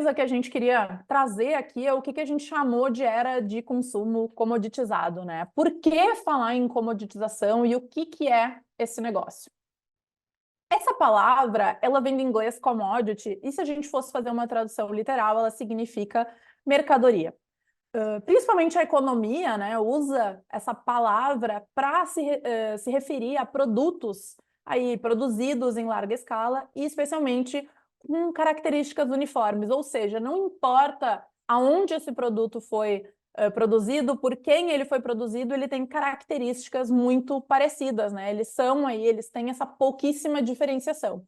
coisa que a gente queria trazer aqui é o que a gente chamou de era de consumo comoditizado, né? Por que falar em comoditização e o que é esse negócio? Essa palavra, ela vem do inglês commodity, e se a gente fosse fazer uma tradução literal, ela significa mercadoria. Principalmente a economia, né, usa essa palavra para se referir a produtos aí produzidos em larga escala e especialmente com características uniformes, ou seja, não importa aonde esse produto foi produzido, por quem ele foi produzido, ele tem características muito parecidas, né? Eles têm essa pouquíssima diferenciação.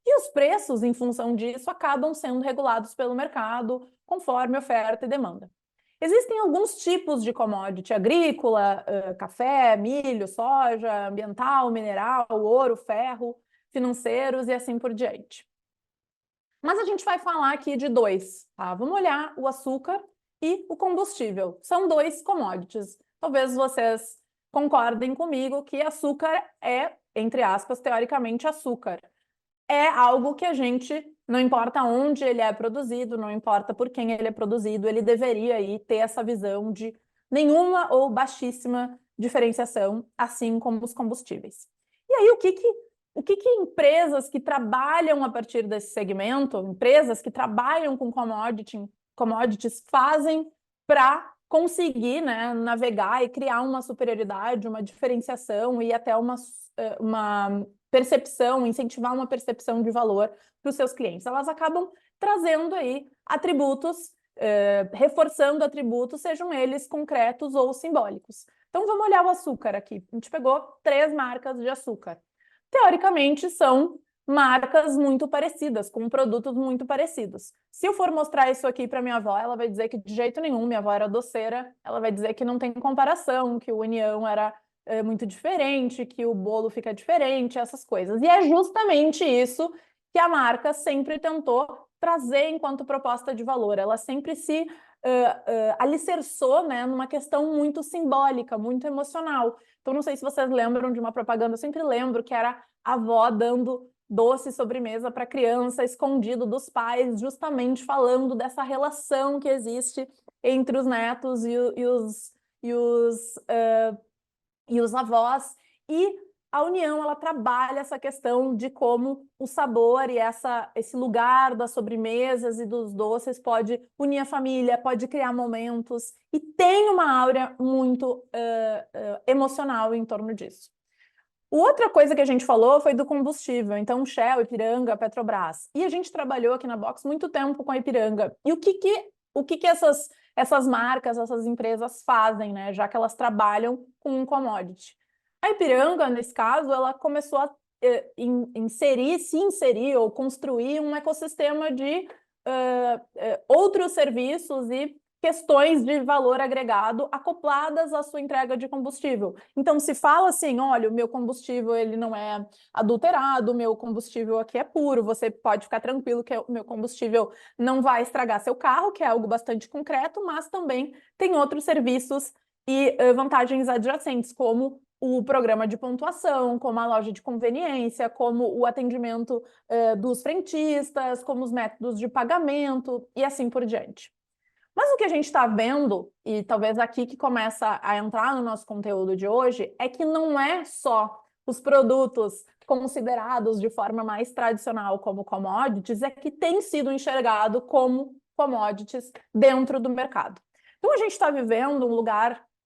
E os preços, em função disso, acabam sendo regulados pelo mercado conforme oferta e demanda. Existem alguns tipos de commodity: agrícola, café, milho, soja, ambiental, mineral, ouro, ferro, financeiros e assim por diante. Mas a gente vai falar aqui de dois, tá? Vamos olhar o açúcar e o combustível. São dois commodities. Talvez vocês concordem comigo que açúcar é, entre aspas, teoricamente açúcar. É algo que a gente, não importa onde ele é produzido, não importa por quem ele é produzido, ele deveria aí ter essa visão de nenhuma ou baixíssima diferenciação, assim como os combustíveis. E aí, o que empresas que trabalham a partir desse segmento, empresas que trabalham com commodities fazem para conseguir, né, navegar e criar uma superioridade, uma diferenciação e até uma percepção, incentivar uma percepção de valor para os seus clientes. Elas acabam trazendo aí atributos, reforçando atributos, sejam eles concretos ou simbólicos. Então vamos olhar o açúcar aqui. A gente pegou 3 marcas de açúcar. Teoricamente são marcas muito parecidas, com produtos muito parecidos. Se eu for mostrar isso aqui para minha avó, ela vai dizer que de jeito nenhum, minha avó era doceira, ela vai dizer que não tem comparação, que o União era muito diferente, que o bolo fica diferente, essas coisas. E é justamente isso que a marca sempre tentou trazer enquanto proposta de valor. Ela sempre se alicerçou, né, numa questão muito simbólica, muito emocional. Então, não sei se vocês lembram de uma propaganda, eu sempre lembro que era a avó dando doce sobremesa para a criança, escondido dos pais, justamente falando dessa relação que existe entre os netos e os avós, e a União ela trabalha essa questão de como o sabor e esse lugar das sobremesas e dos doces pode unir a família, pode criar momentos, e tem uma áurea muito emocional em torno disso. Outra coisa que a gente falou foi do combustível, então Shell, Ipiranga, Petrobras. E a gente trabalhou aqui na Box muito tempo com a Ipiranga. E o que essas marcas, essas empresas fazem, né? Já que elas trabalham com um commodity. A Ipiranga, nesse caso, ela começou a se inserir ou construir um ecossistema de outros serviços e questões de valor agregado acopladas à sua entrega de combustível. Então, se fala assim, olha, o meu combustível ele não é adulterado, o meu combustível aqui é puro, você pode ficar tranquilo que o meu combustível não vai estragar seu carro, que é algo bastante concreto, mas também tem outros serviços e vantagens adjacentes, como o programa de pontuação, como a loja de conveniência, como o atendimento dos frentistas, como os métodos de pagamento e assim por diante. Mas o que a gente está vendo, e talvez aqui que começa a entrar no nosso conteúdo de hoje, é que não é só os produtos considerados de forma mais tradicional como commodities, é que tem sido enxergado como commodities dentro do mercado. Então a gente está vivendo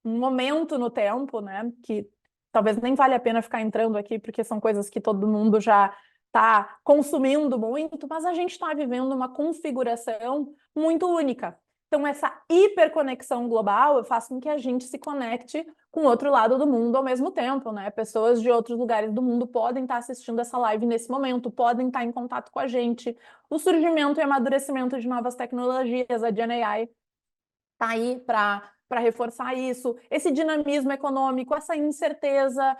um momento no tempo, né, que talvez nem vale a pena ficar entrando aqui, porque são coisas que todo mundo já está consumindo muito, mas a gente está vivendo uma configuração muito única. Então, essa hiperconexão global faz com que a gente se conecte com o outro lado do mundo ao mesmo tempo, né? Pessoas de outros lugares do mundo podem estar assistindo essa live nesse momento, podem estar em contato com a gente. O surgimento e amadurecimento de novas tecnologias, a GenAI está aí para reforçar isso, esse dinamismo econômico, essa incerteza,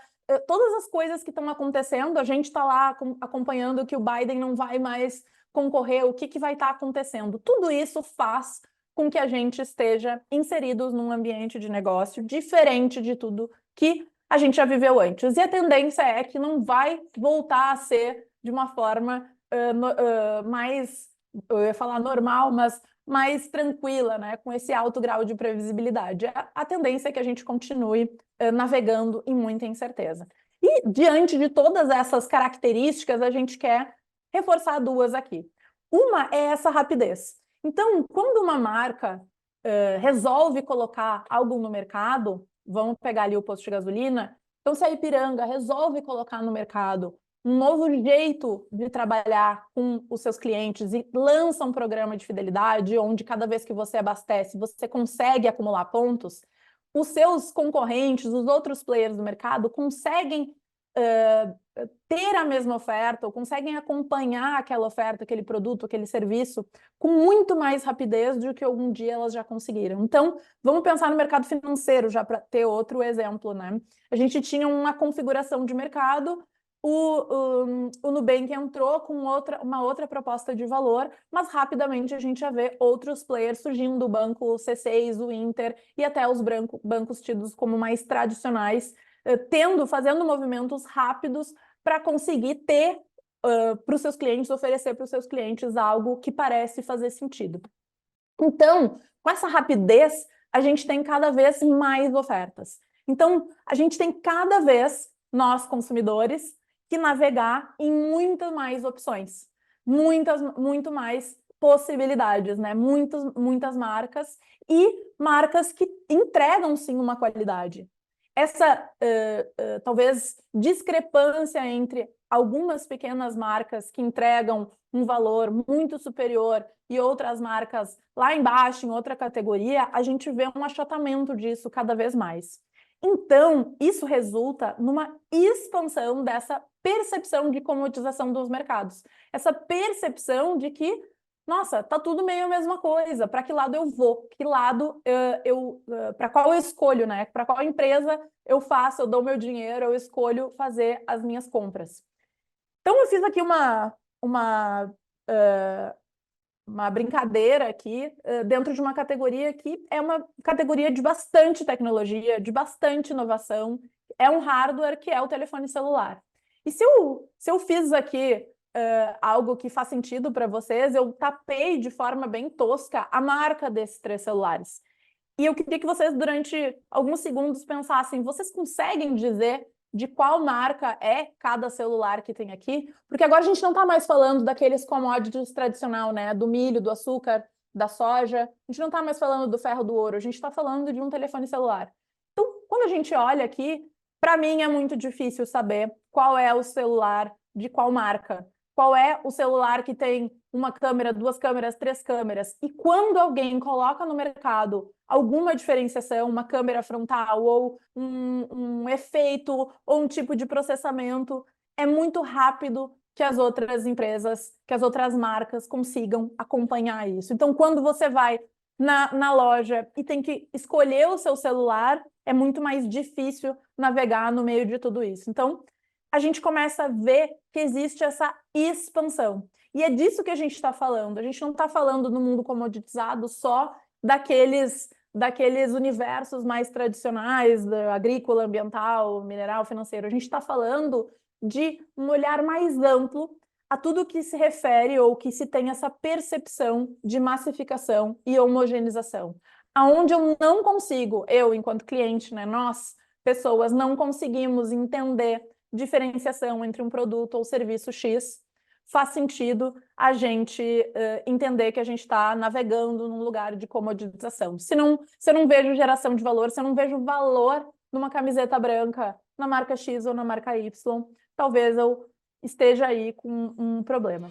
todas as coisas que estão acontecendo, a gente está lá acompanhando que o Biden não vai mais concorrer, o que vai estar acontecendo. Tudo isso faz com que a gente esteja inseridos num ambiente de negócio diferente de tudo que a gente já viveu antes. E a tendência é que não vai voltar a ser de uma forma mais eu ia falar normal, mas mais tranquila, né, com esse alto grau de previsibilidade. A tendência é que a gente continue navegando em muita incerteza. E diante de todas essas características, a gente quer reforçar duas aqui. Uma é essa rapidez. Então, quando uma marca resolve colocar algo no mercado, vamos pegar ali o posto de gasolina, então se a Ipiranga resolve colocar no mercado um novo jeito de trabalhar com os seus clientes e lança um programa de fidelidade, onde cada vez que você abastece, você consegue acumular pontos, os seus concorrentes, os outros players do mercado, conseguem ter a mesma oferta, ou conseguem acompanhar aquela oferta, aquele produto, aquele serviço, com muito mais rapidez do que algum dia elas já conseguiram. Então, vamos pensar no mercado financeiro, já para ter outro exemplo, né? A gente tinha uma configuração de mercado, o Nubank entrou com uma outra proposta de valor, mas rapidamente a gente já vê outros players surgindo, o banco C6, o Inter e até os bancos tidos como mais tradicionais, fazendo movimentos rápidos para conseguir ter para os seus clientes, oferecer para os seus clientes algo que parece fazer sentido. Então, com essa rapidez, a gente tem cada vez mais ofertas. Então, a gente tem cada vez, nós consumidores, que navegar em muitas mais opções, muito mais possibilidades, né? Muitas marcas e marcas que entregam sim uma qualidade. Essa talvez discrepância entre algumas pequenas marcas que entregam um valor muito superior e outras marcas lá embaixo, em outra categoria, a gente vê um achatamento disso cada vez mais. Então, isso resulta numa expansão dessa percepção de comodização dos mercados. Essa percepção de que, nossa, tá tudo meio a mesma coisa, para que lado eu vou? Que lado para qual eu escolho, né? Para qual empresa eu faço, eu dou meu dinheiro, eu escolho fazer as minhas compras. Então, eu fiz aqui uma brincadeira aqui dentro de uma categoria que é uma categoria de bastante tecnologia, de bastante inovação, é um hardware que é o telefone celular. E se eu fiz aqui algo que faz sentido para vocês, eu tapei de forma bem tosca a marca desses 3 celulares. E eu queria que vocês, durante alguns segundos, pensassem, vocês conseguem dizer de qual marca é cada celular que tem aqui? Porque agora a gente não está mais falando daqueles commodities tradicional, né? Do milho, do açúcar, da soja. A gente não está mais falando do ferro, do ouro. A gente está falando de um telefone celular. Então, quando a gente olha aqui, para mim é muito difícil saber qual é o celular de qual marca. Qual é o celular que tem uma câmera, 2 câmeras, 3 câmeras. E quando alguém coloca no mercado alguma diferenciação, uma câmera frontal ou um efeito ou um tipo de processamento, é muito rápido que as outras empresas, que as outras marcas consigam acompanhar isso. Então, quando você vai na loja e tem que escolher o seu celular, é muito mais difícil navegar no meio de tudo isso. Então, a gente começa a ver que existe essa expansão. E é disso que a gente está falando. A gente não está falando no mundo comoditizado só daqueles universos mais tradicionais, agrícola, ambiental, mineral, financeiro. A gente está falando de um olhar mais amplo a tudo que se refere ou que se tem essa percepção de massificação e homogeneização. Aonde eu não consigo, eu enquanto cliente, né, nós, pessoas, não conseguimos entender diferenciação entre um produto ou serviço X, faz sentido a gente entender que a gente está navegando num lugar de comoditização. Se eu não vejo geração de valor, se eu não vejo valor numa camiseta branca na marca X ou na marca Y, talvez eu esteja aí com um problema.